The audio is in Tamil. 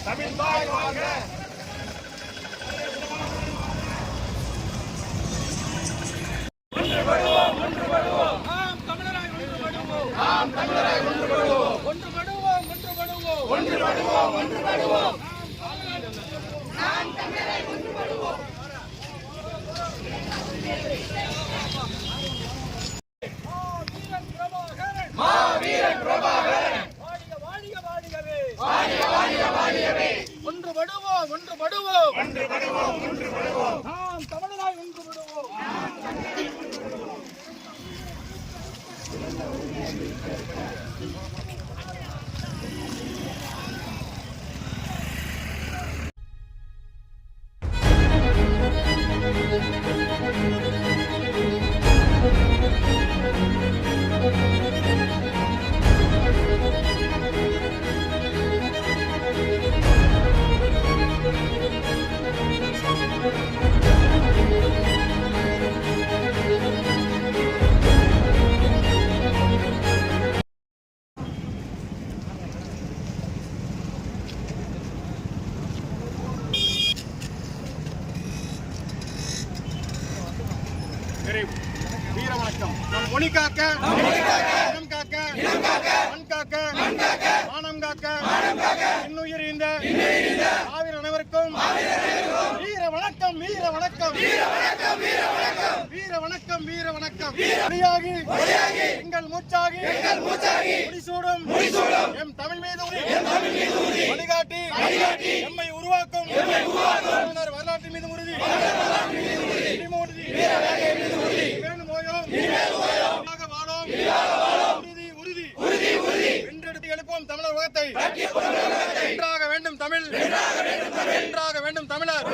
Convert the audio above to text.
தமிழ் தாய் வாழ்க. ஒன்றுபடுவோம், ஒன்றுபடுவோம், நாம் தமிழராய் ஒன்றுபடுவோம், நாம் தமிழராய் ஒன்றுபடுவோம், ஒன்றுபடுவோம், ஒன்றுபடுவோம், ஒன்றுபடுவோம், ஒன்றுபடுவோம், நாம் தமிழராய் ஒன்றுபடுவோம். மாவீரன் பிரபாகரன் வாழிய வாழிய வாழியவே, வாழிய வாழிய வாழியவே. ஒன்றுபடுவோம், ஒன்றுபடுவோம், ஒன்றுபடுவோம், ஒன்றுபடுவோம், நாம் தமிழராய் ஒன்றுபடுவோம். வீர வணக்கம். நம் மொழி காக்க, இனம் காக்க, மண் காக்க, மானம் காக்க, இன்னுயிர் ஈந்த ஆவிர் அனைவருக்கும் வீர வணக்கம், வீர வணக்கம், வீர வணக்கம், வீர வணக்கம். ஒளியாகி எங்கள் மூச்சாகி முடிசூடும் எம் தமிழ் மீது வழிகாட்டி எம்மை உருவாக்கும் வரலாற்றின் மீது உறுதி தமிழர் உலகத்தை வென்றாக வேண்டும் தமிழ், வென்றாக வேண்டும் தமிழர்.